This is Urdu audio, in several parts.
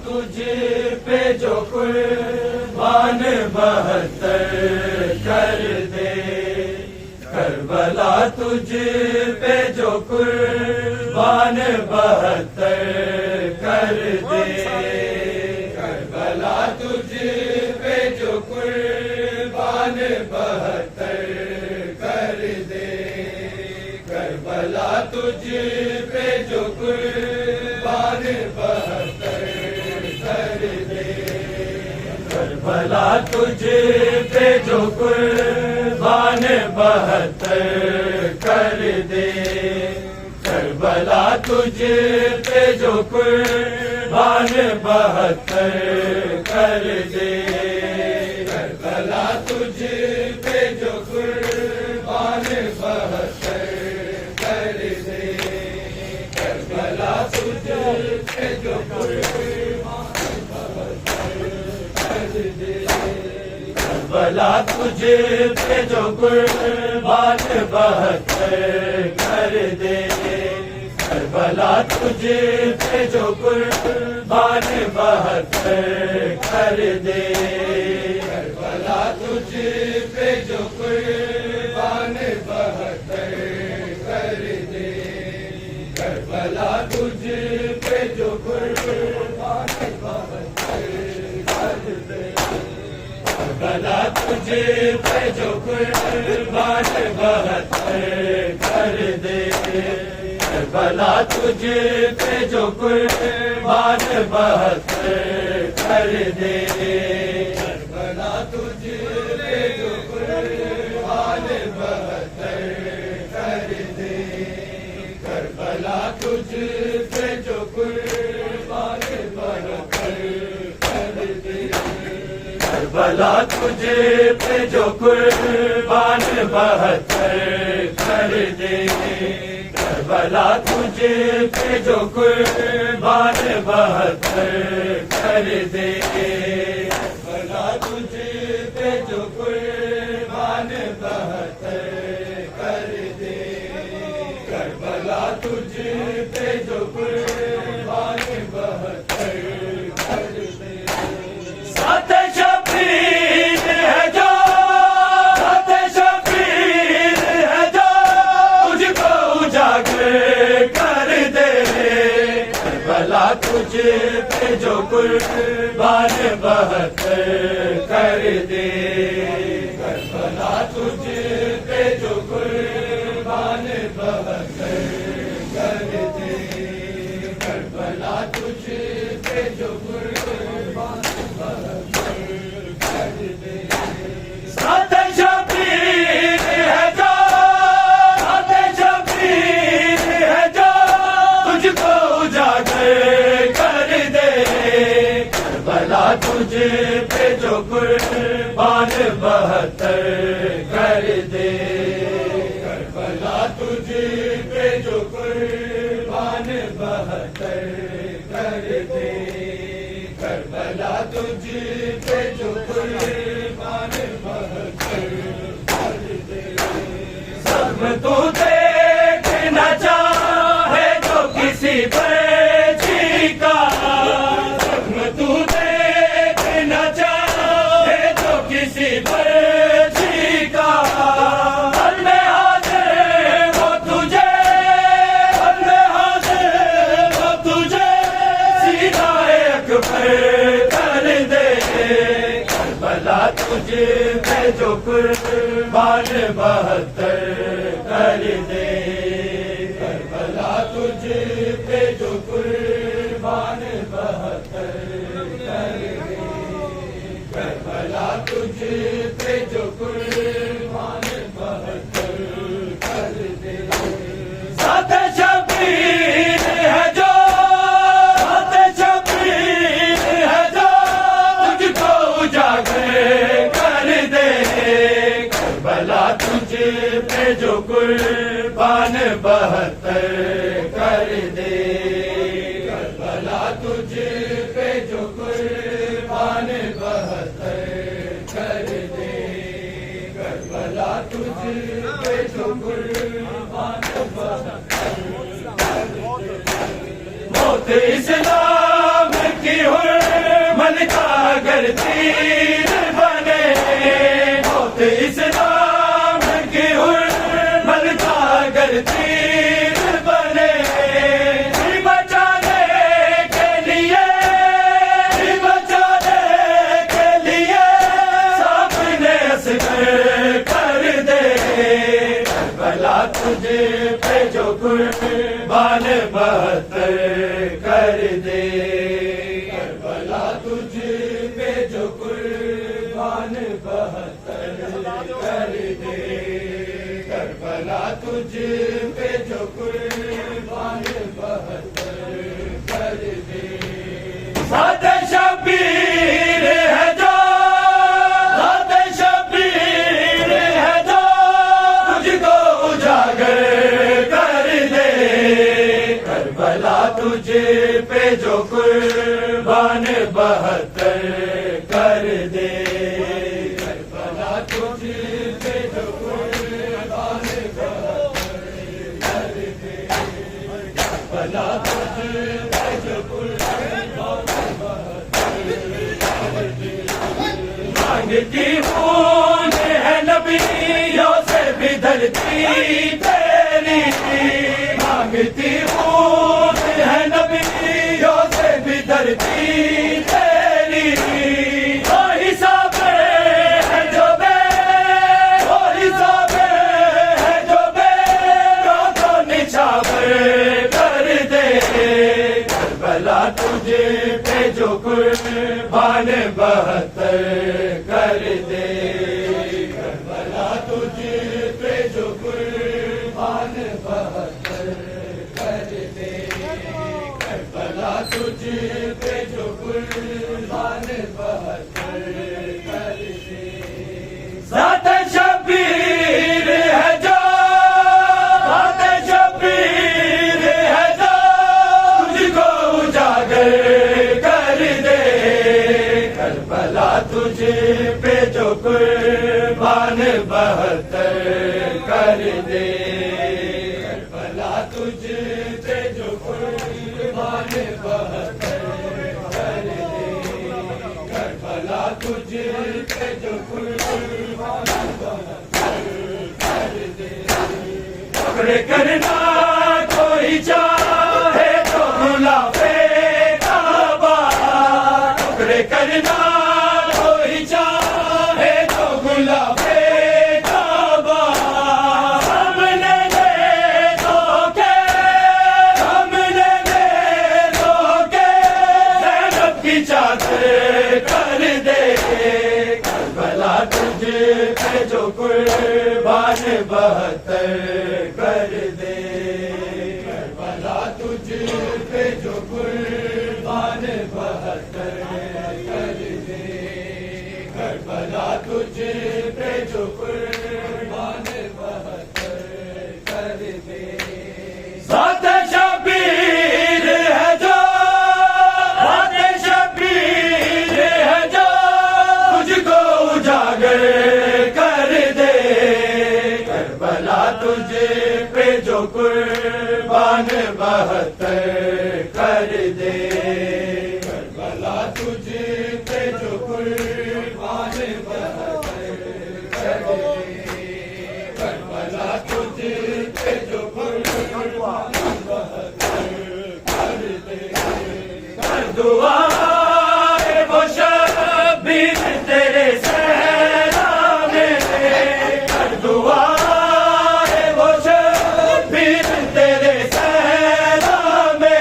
تجھ پہ جو قربان 72 کر دے، کربلا تجھ پہ جو قربان 72 کر دے، کربلا تجھ پہ جو قربان 72 کر دے، کربلا تجھ پہ جو قربان 72 کر دے، کربلا تجھ پہ جو قربان 72 کر دے، کربلا تجھ پہ جو قربان 72 کر دے، کربلا تجھ پہ جو قربان 72 کر دے، کربلا تجھ پہ جو قربان 72 کر دے، کربلا تجھ پہ جو قربان 72 کر دے، کربلا تجھ پہ جو قربان 72 کر دے، کربلا تجھ پہ جو قربان 72 کر دے، کربلا تجھ پہ جو قربان 72 کر دے، کربلا تجھ پہ جو قربان 72 کر دے، کربلا تجھ پہ جو قربان 72 کر دے، کربلا تجھ پہ جو قربان 72 کر دے، کربلا تجھ پہ جو قربان 72 کر دے، کربلا تجھ پہ جو قربان 72 کر دے، کربلا تجھ پہ جو قربان 72 کر دے، کربلا تجھ پہ جو قربان 72 کر دے، کربلا تجھ پہ جو قربان 72 کر دے، سات شبیر ہے جو، سات شبیر ہے جو تجھ کو اجاگر کر دے، کربلا تجھ پہ جو قربان 72 کر دے، کربلا تجھ پہ جو قربان 72 کر دے، کربلا تجھ پہ جو قربان 72 کر دے، سات شبیر ہے جو، سات شبیر ہے جو تجھ کو اجاگر کر دے، کربلا تجھ پہ جو قربان 72 کر دے، کربلا تجھ پہ جو قربان 72 کر دے، کربلا تجھ پہ جو قربان 72 کر دے، زخم تو دیکھنا چاہے جو کسی بچی کا، زخم تو دیکھنا چاہے جو کسی بچی کا، حل میں حاضر وہ تجھے، حل میں حاضر وہ تجھے سیدھا اکبر کر دے، کربلا تجھ پہ جو قربان 72 کر دے، کربلا تجھ پہ جو قربان 72 کر دے، کربلا تجھ پہ جو قربان 72 کر دے، سات شبیر ہے جو، سات شبیر ہے جو تجھ کو اجاگر کر دے، کربلا تجھ پہ جو قربان 72 کر دے، کربلا تجھ پہ جو قربان 72 تجھ پہ جو قربان بہتر موت اسلام کی حرمت کا اگر تیر بنے موت اسلام کی حرمت کا اگر تیر بنے بچانے کے لیے سامنے اصغر کر دے کربلا تجھ پہ جو قربان بہتر کر دے کربلا تجھ پہ جو قربان بہتر کر دے کربلا تجھ پہ جو قربان بہتر کر دے ذات شبیر ہے جو ذات شبیر ہے جو تجھ کو اجاگر کر دے کربلا تجھ پہ جو قربان بہتر کر دے کربلا تجھ پہ جو قربان بہتر کر دے کربلا تجھ پہ جو قربان مانگتی خون ہے نبیوں سے بھی دھرتی تیری مانگتی خون ہے نبیوں سے بھی دھرتی تیری وہ حساب ہے جو بے وہ حساب ہے جو بے کو نچھاور کر دے کربلا تجھ پہ جو قربان بہتر کر دے کربلا تجھ پہ جو قربان بہتر کر دے کربلا تجھ پہ جو قربان بہتر کر دے ذات شبیر ہے جو ذات شبیر ہے جو تجھ کو اجاگر کر دے کربلا تجھ پہ جو قربان بہتر کر دے کربلا تجھ پہ جو قربان بہتر کر دے کربلا تجھ پہ جو قربان بہتر کر دے فخر کرنا کوئی چاہے تو غلاف کعبہ فخر کرنا کوئی چاہے تو غلاف کعبہ ہم نے دے دھوکے ہم نے دے دھوکے زینب کی چادر کر دے کربلا تجھ پہ جو قربان بہتر کر دے کربلا تجھ پہ جو قربان بہتر کر دے کربلا تجھ پہ جو قربان بہتر کر دے ذات شبیر ہے جو ذات شبیر ہے جو تجھ کو اجاگر کر دے کربلا تجھ پہ جو قربان بہتر کر دے کربلا تجھ پہ جو قربان بہتر کر دے کربلا تجھ پہ جو قربان بہتر کر دے کر دعا اے وہ شبیر تیرے صحرا میں کر دعا اے وہ شبیر تیرے صحرا میں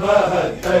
72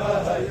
72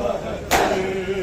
72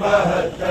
72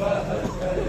72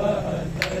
72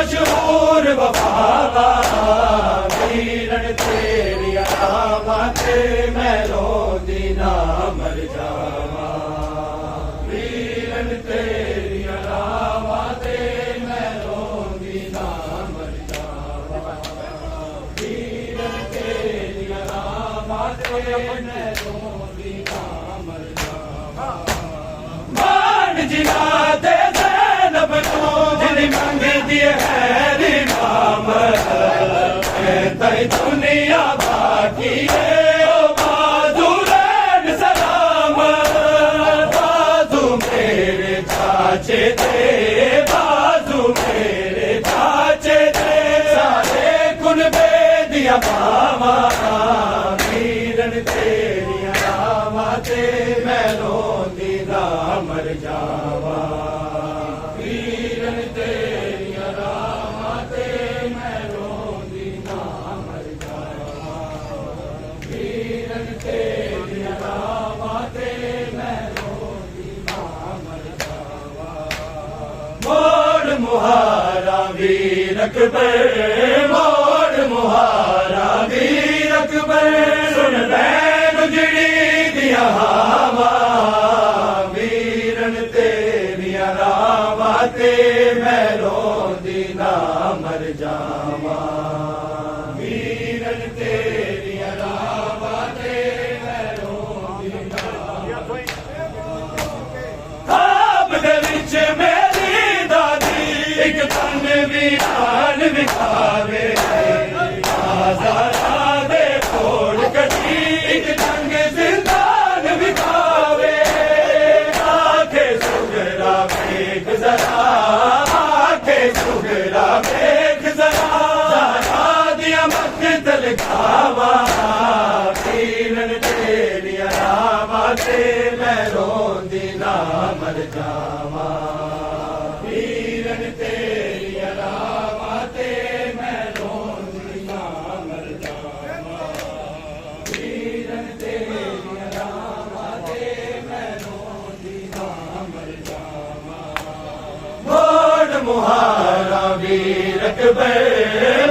مشہور وفا ویرن تیری علامت میں روندی نہ مر جاواں ویرن تیری علامت میں روندی نہ مر جاواں ویرن تیری علامت میں روندی نہ مر جاواں مان جنا دے زینب نو دل منگ دیے خیر نام تے دنیا باقی ہے او بازورین سلام بازو میرے چاچے دے بازو میرے چاچے دے سارے کن بے دیا باواں ویرن تیری علامت میں روندی نہ مر جاواں ویرن تیری علامت میں روندی نہ مر جاواں ویرن تیری علامت میں روندی نہ مر جاواں موڑ مہارا ویر اکبر موڑ مہارا ویر اکبر سن بین اجڑی دیا ہواں ویرن تیری علامت میں روندی نہ مر جاواں ویرن تیری علامت میں روندی نہ خواب دے وچ میری دادی ایک تن ویران وکھاوے آزاراں دے کوڑ کٹی ایک تنگ زندان وکھاوے آنکھیں سگرا ویکھ ذرا آنکھیں سگرا ویکھ ذرا زہرا دیا مقتل کھاواں ویرن تیری علامت میں روندی نہ مر جاواں ویرن تیری علامت میں روندی نہ مر جاواں ویرن تیری علامت میں روندی نہ مر جاواں موڑ مہارا ویر اکبر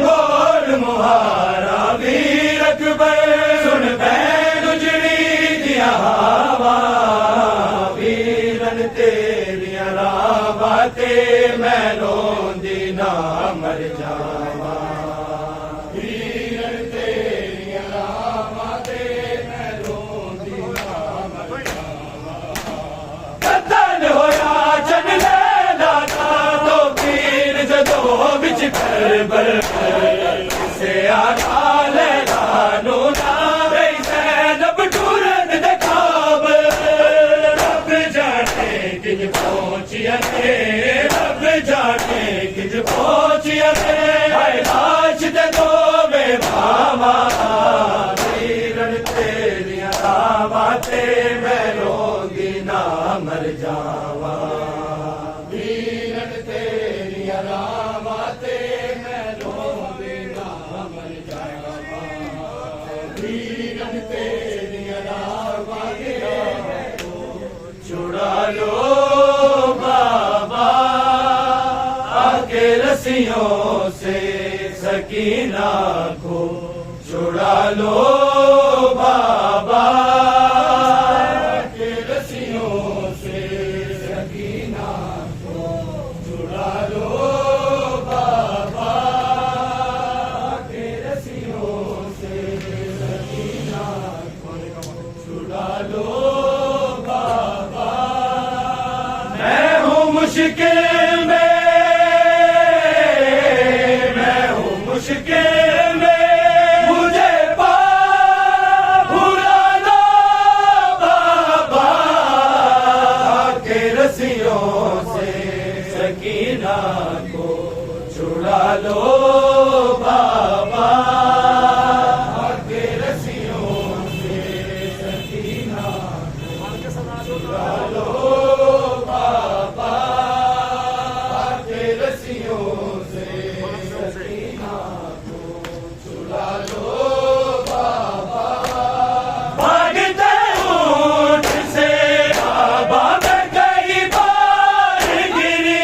موڑ مہارا ویر اکبر سن بین اجڑی دیا ہواں ویرن تیری علامت میں روندی نہ مر جاواں ویرن تیری علامت میں روندی نہ مر جاواں قتل ہویا جن لیلا دا تو پیر جدو وچ کربل سے آقا لیلا نو نا رہی زینب ٹورن دے خواب رب جانے کنج پہنچیا نے رب جانے کنج پہنچیا نے ہائے لاش دے دوویں بھاواں ویرن تیری علامت میں روندی نہ مر جاواں ویرن تیری علامت میں روندی نہ مر جاواں ویرن تیری علامت چھڑا لو بابا آکے رسیوں سے سکینہ کو چھڑا لو بابا آکے رسیوں سے سکینہ کو چھڑا لو بابا آکے رسیوں سے سکینہ کو چھڑا لو بابا میں ہوں مشکل میں مشکل میں مجھے بھلا دو بابا کے رسیوں سے سکینہ کو چھڑا لو بابا کے رسیوں سے سکینہ کو چھڑا لو بابا کے رسیوں سے سکینہ کو چھڑا لو بابا بھاگتے اونٹ سے بابا میں کئی بار گری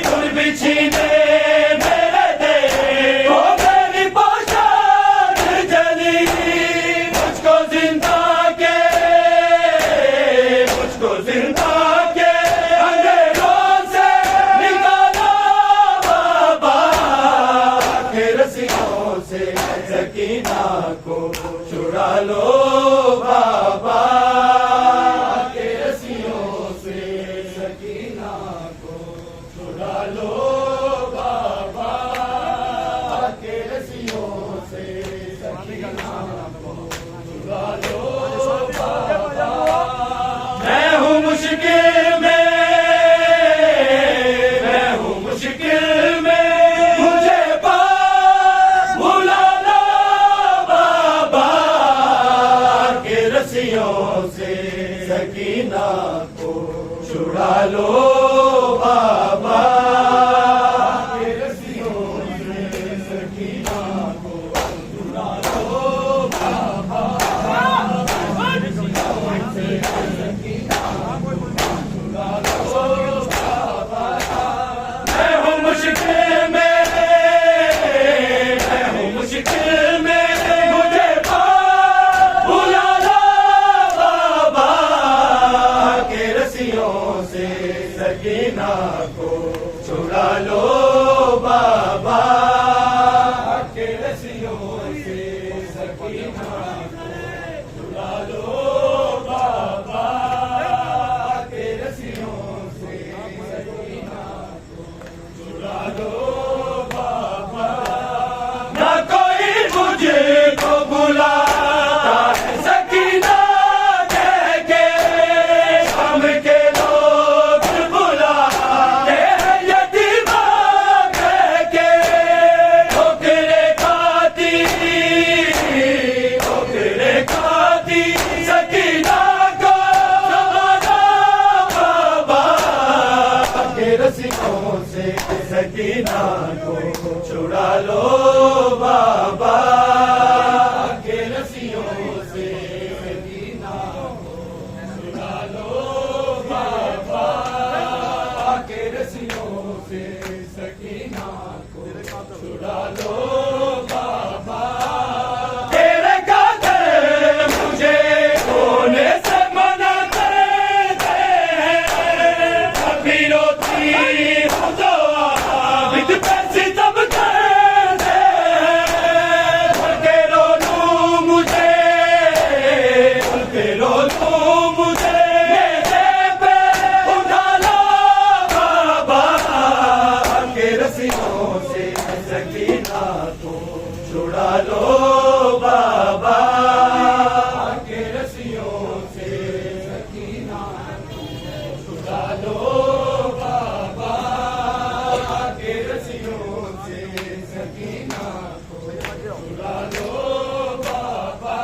تم بچھنے چھڑا لو بابا کے رسیوں سے سکینہ کو چھڑا لو بابا میں ہوں مشکل میں سکینہ کو چھڑا لو بابا کے رسیوں سے سکینہ کو چھڑا لو بابا کے رسیوں سے سکینہ کو چھڑا لو بابا میں ہوں مشکل میں مجھے بلا لو بابا کے رسیوں سے سکینہ کو چھڑا لو بابا کے رسیوں سے سکینہ کو چھڑا لو بابا کے رسیوں سے سکینہ کو چھڑا لو بابا نہ کوئی مجھے کو بلاتا ہے سکینہ کہہ کے ہم کے لوگ بلاتے ہیں یتیمہ کہہ کے ٹھوکریں کھاتی سکینہ کو چھڑا بابا کے رسیوں سے سکینہ کو چھڑا لو بابا کے رسیوں سے سکینہ کو چھڑا لو بابا کے رسیوں سے سکینہ کو چھڑا لو بابا تیرے قدر مجھے ہونے سے منع کرتے ہیں ابھی روتی ہوں تو عابد پہ ستم کرتے ہیں بھر کے رو لوں مجھے میرے پہ اٹھا لو بابا کے رسیوں سے سکینہ کو چھڑا لو بابا کے رسیوں سے سکینہ کو چھڑا لو بابا کے رسیوں سے سکینہ کو چھڑا لو بابا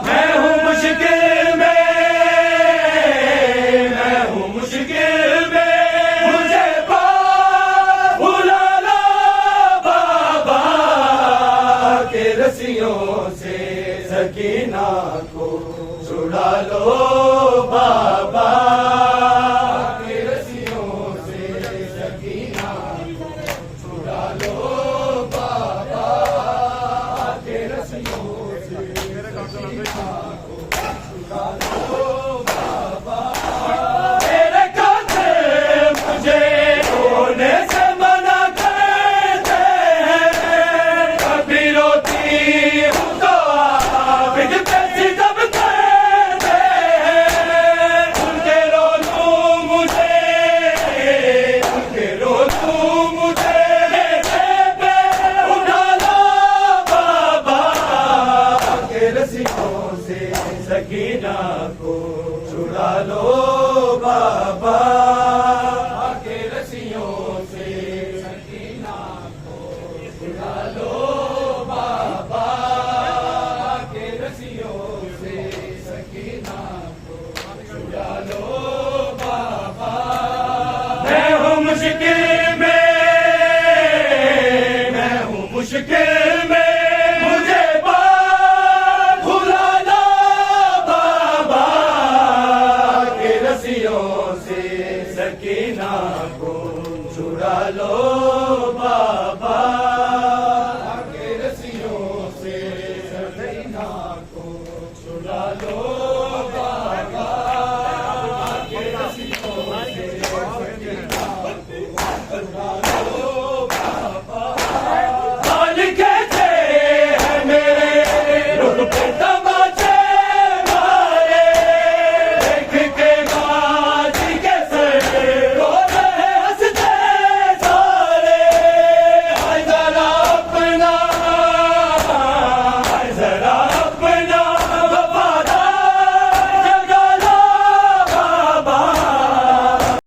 میں ہوں مشکل میں مجھے بلا لو بابا کے رسیوں سے سکینہ کو چھڑا لو بابا کے رسیوں سے سکینہ کو چھڑا لو بابا کے رسیوں سے سکینہ کو چھڑا لو بابا تیرے قدر مجھے ہونے سے منع کرتے ہیں کبھی روتی ہوں تو عابد پہ ستم کرتے ہیں ان کے رو لوں مجھے میرے پہ اٹھا لو بابا کے رسیوں سے سکینہ کو چھڑا لو بابا کے رسیوں سے سکینہ کو چھڑا لو بابا کے رسیوں سے سکینہ کو چھڑا لو بابا میں ہوں مشکل میں مجھے بلا لو بابا کے رسیوں سے سکینہ کو چھڑا لو